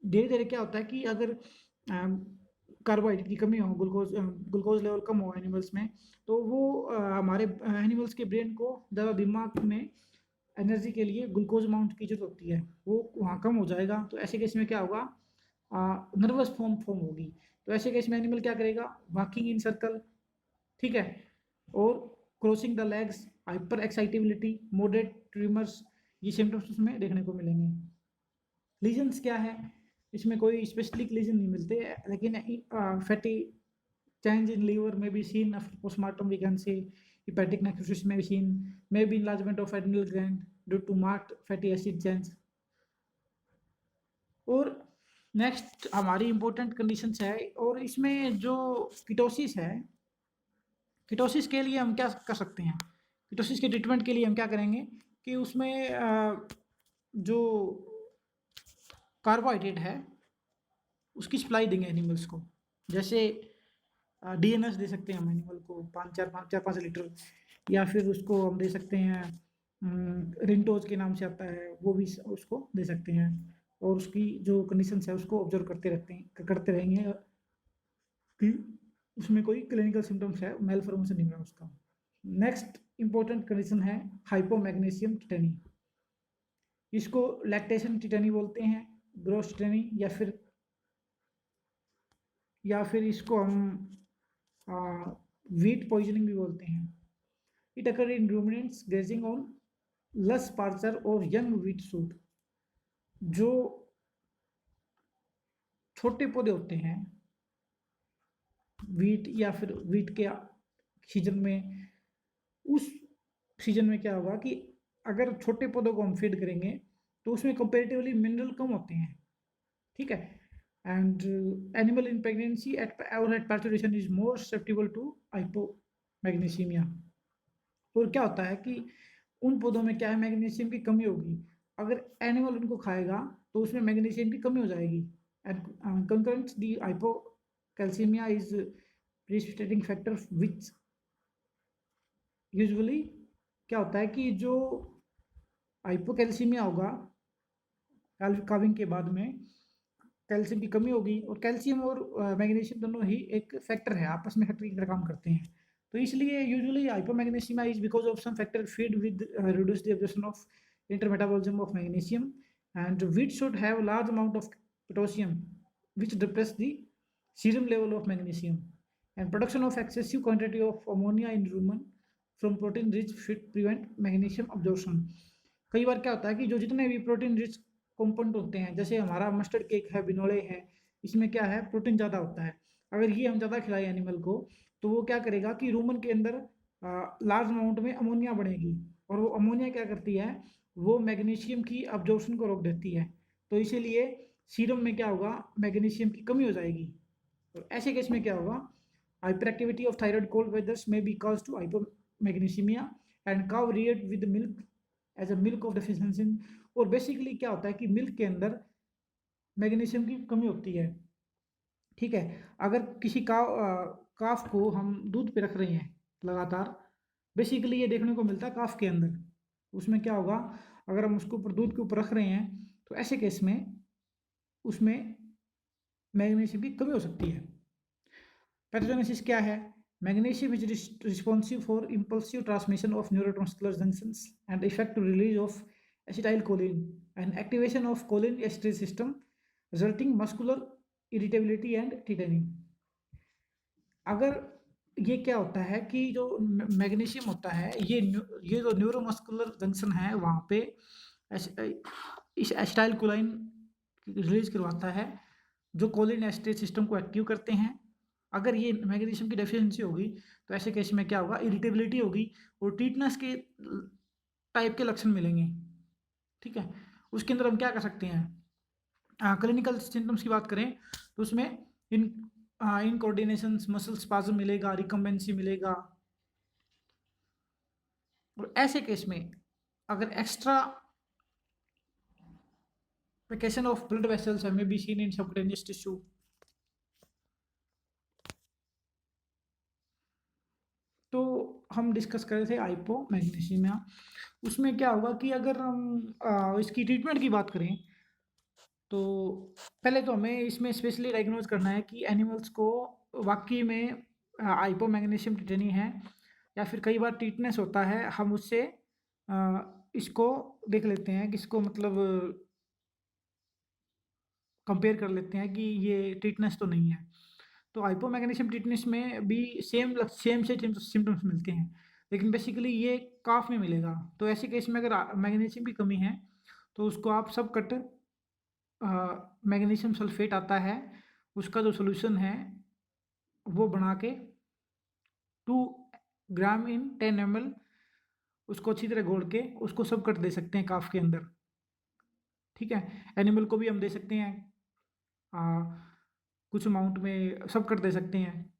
धीरे धीरे क्या होता है कि अगर कार्बोहाइड्रेट की कमी हो, ग्लूकोज लेवल कम हो एनिमल्स में, तो वो हमारे एनिमल्स के ब्रेन को ज़्यादा दिमाग में एनर्जी के लिए ग्लूकोज अमाउंट की जरूरत होती है, वो वहाँ कम हो जाएगा। तो ऐसे केस में क्या होगा, नर्वस फॉर्म होगी। तो ऐसे केस में एनिमल क्या करेगा, वॉकिंग इन सर्कल, ठीक है, और crossing the legs, hyper excitability, moderate trimmers, ये सिम्टम्स उसमें देखने को मिलेंगे। लीजन्स क्या है, इसमें कोई स्पेसिफिक लीजन नहीं मिलते, लेकिन fatty change in liver may be seen after postmortem, we can say hepatic necrosis may be seen, maybe enlargement of adrenal gland due to marked fatty acid change। और next हमारी important conditions है, और इसमें जो ketosis है, ketosis के लिए हम क्या कर सकते हैं, कीटोसिस के ट्रीटमेंट के लिए हम क्या करेंगे कि उसमें जो कार्बोहाइड्रेट है उसकी सप्लाई देंगे एनिमल्स को। जैसे डीएनएस दे सकते हैं हम एनिमल को, 5 लीटर, या फिर उसको हम दे सकते हैं रिंटोज के नाम से आता है, वो भी उसको दे सकते हैं। और उसकी जो कंडीशन है उसको ऑब्जर्व करते रहेंगे कि उसमें कोई क्लिनिकल सिम्टम्स है, मेल फॉर्मेशन नहीं है उसका। नेक्स्ट इंपॉर्टेंट कंडीशन है हाइपोमैग्नीशियम टिटेनी, इसको लैक्टेशन टिटेनी बोलते हैं, ग्रोस टिटेनी, या फिर इसको हम वीट पॉइजनिंग भी बोलते हैं। It occur in ruminants grazing on लस पार्चर और यंग वीट सूट। जो छोटे पौधे होते हैं वीट, या फिर वीट के सीजन में, उस सीजन में क्या होगा कि अगर छोटे पौधों को हम फीड करेंगे तो उसमें कंपेरेटिवली मिनरल कम होते हैं, ठीक है। And animal in pregnancy at parturition is more susceptible to hypomagnesemia. और क्या होता है कि उन पौधों में क्या है, मैग्नीशियम की कमी होगी, अगर एनिमल उनको खाएगा तो उसमें मैग्नीशियम की कमी हो जाएगी। And concurrent the hypocalcaemia is precipitating factor which usually, क्या होता है कि जो हाइपोकैल्सीमिया होगा काविंग के बाद में, कैल्शियम की कमी होगी, और कैल्शियम और मैग्नीशियम दोनों ही एक फैक्टर है, आपस में फैक्टर की तरह काम करते हैं। तो इसलिए usually hypomagnesium is because of some factor feed with reduce the absorption of intermetabolism of magnesium, and wheat should have large amount of potassium which depress the serum level of magnesium, and production of excessive quantity of ammonia in rumen from protein rich feed prevent magnesium absorption। कई बार क्या होता है कि जो जितने भी protein rich component होते हैं, जैसे हमारा मस्टर्ड केक है, बिनोले है, इसमें क्या है, प्रोटीन ज़्यादा होता है। अगर ये हम ज़्यादा खिलाए एनिमल को, तो वो क्या करेगा कि रूमन के अंदर लार्ज अमाउंट में अमोनिया बढ़ेगी, और वो अमोनिया क्या करती है, वो मैग्नीशियम की अब्जॉर्प्शन को रोक देती है। तो इसीलिए सीरम में क्या होगा, मैग्नीशियम की कमी हो जाएगी। और ऐसे केस में क्या होगा, hyperactivity of thyroid cold weathers may be caused to hypomagnesemia and cow reared with milk as a milk of deficiency। और बेसिकली क्या होता है कि मिल्क के अंदर मैग्नीशियम की कमी होती है, ठीक है। अगर किसी काफ को हम दूध पे रख रहे हैं लगातार, बेसिकली ये देखने को मिलता है काफ के अंदर, उसमें क्या होगा, अगर हम उसको ऊपर दूध के ऊपर रख रहे हैं, तो ऐसे केस में उसमें मैग्नीशियम की कमी हो सकती है। पैथोजेनेसिस क्या है, magnesium is responsive for impulsive transmission of neurotransmitter junctions and effective release of acetyl choline and activation of choline esterase system resulting muscular irritability and tetany. अगर ये क्या होता है कि जो मैग्नीशियम होता है, ये जो न्यूरोमस्कुलर जंक्शन है वहाँ पे इस एसिटाइल कोलिन रिलीज करवाता है, जो कोलिन एस्ट्रेज सिस्टम को एक्टिव करते हैं। अगर ये मैग्नीशियम की डेफिशिएंसी होगी तो ऐसे केस में क्या होगा, इरिटेबिलिटी होगी और टीटनेस के टाइप के लक्षण मिलेंगे, ठीक है। उसके अंदर हम क्या कर सकते हैं, क्लिनिकल सिम्टम्स की बात करें तो उसमें इन इनकोऑर्डिनेशन, मसल स्पाज्म मिलेगा, रिकम्बेंसी मिलेगा। और ऐसे केस में अगर extravasation of blood vessels है, may be seen in subcutaneous tissue. तो हम डिस्कस कर रहे थे हाइपोमैग्नीशियमिया। उसमें क्या होगा कि अगर हम इसकी ट्रीटमेंट की बात करें तो पहले तो हमें इसमें स्पेशली डायग्नोज करना है कि एनिमल्स को वाकई में हाइपोमैग्नीशियम टिटेनी है या फिर कई बार टीटनेस होता है। हम उससे इसको देख लेते हैं कि इसको मतलब कंपेयर कर लेते हैं कि ये टीटनेस तो नहीं है। तो हाइपोमैग्नीशियम टीटनेस में भी सेम से सिम्टम्स मिलते हैं, लेकिन बेसिकली ये काफ में मिलेगा। तो ऐसे केस में अगर मैग्नीशियम की कमी है तो उसको आप सब कट मैग्नीशियम सल्फेट आता है, उसका जो सोल्यूशन है वो बना के 2 ग्राम इन 10 ml उसको अच्छी तरह घोल के उसको सब कट दे सकते हैं काफ के अंदर। ठीक है, एनिमल को भी हम दे सकते हैं आ, कुछ अमाउंट में सब कट दे सकते हैं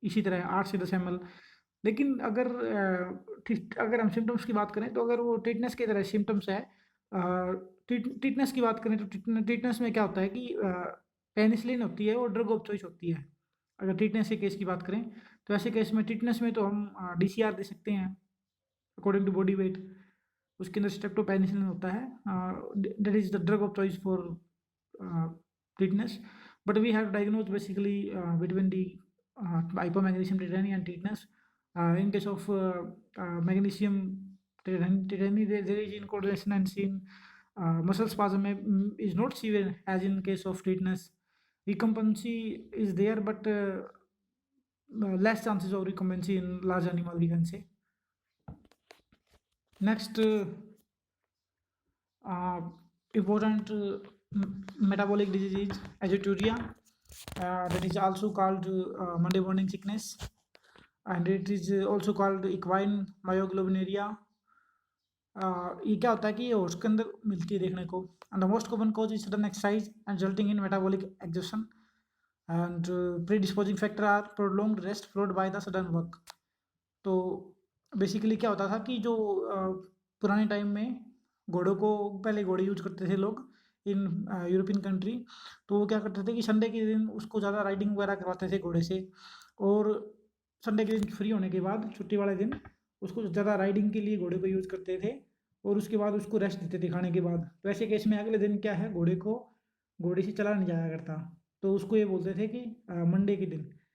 इसी तरह 8 से 10 ml। लेकिन अगर हम सिम्टम्स की बात करें तो अगर वो टिटनेस की तरह सिम्टम्स है, टिटनेस की बात करें तो टिटनेस में क्या होता है कि पेनिसिलिन होती है और ड्रग ऑफ चॉइस होती है। अगर टिटनेस के केस की बात करें तो ऐसे केस में टिटनेस में तो हम DCR दे सकते हैं अकॉर्डिंग टू बॉडी वेट। उसके अंदर स्ट्रेप्टोपेनिसिलिन होता है, that is the drug of choice for tetanus. But we have diagnose basically between the hypomagnesemia tetani and tetanus. In case of magnesium tetani, there is incoordination and seen muscle spasm is not severe as in case of tetanus. Recumbency is there, but less chances of recumbency in large animal, we can say. Next, important metabolic disease is azoturia, that is also called Monday morning sickness, and it is also called equine myoglobinuria. ये क्या होता है कि ये horse के अंदर मिलती है देखने को। And the most common cause is sudden exercise and resulting in metabolic exhaustion and predisposing factor are prolonged rest followed by the sudden work. तो बेसिकली क्या होता था कि जो पुराने टाइम में घोड़ों को पहले घोड़े यूज करते थे लोग इन यूरोपियन कंट्री। तो वो क्या करते थे कि संडे के दिन उसको ज़्यादा राइडिंग वगैरह करवाते थे घोड़े से, और संडे के दिन फ्री होने के बाद छुट्टी वाले दिन उसको ज़्यादा राइडिंग के लिए घोड़े को यूज़ करते थे, और उसके बाद उसको रेस्ट देते थे खाने के बाद। तो ऐसे केस में अगले दिन क्या है, घोड़े से चला नहीं जाया करता, तो उसको ये बोलते थे कि मंडे के दिन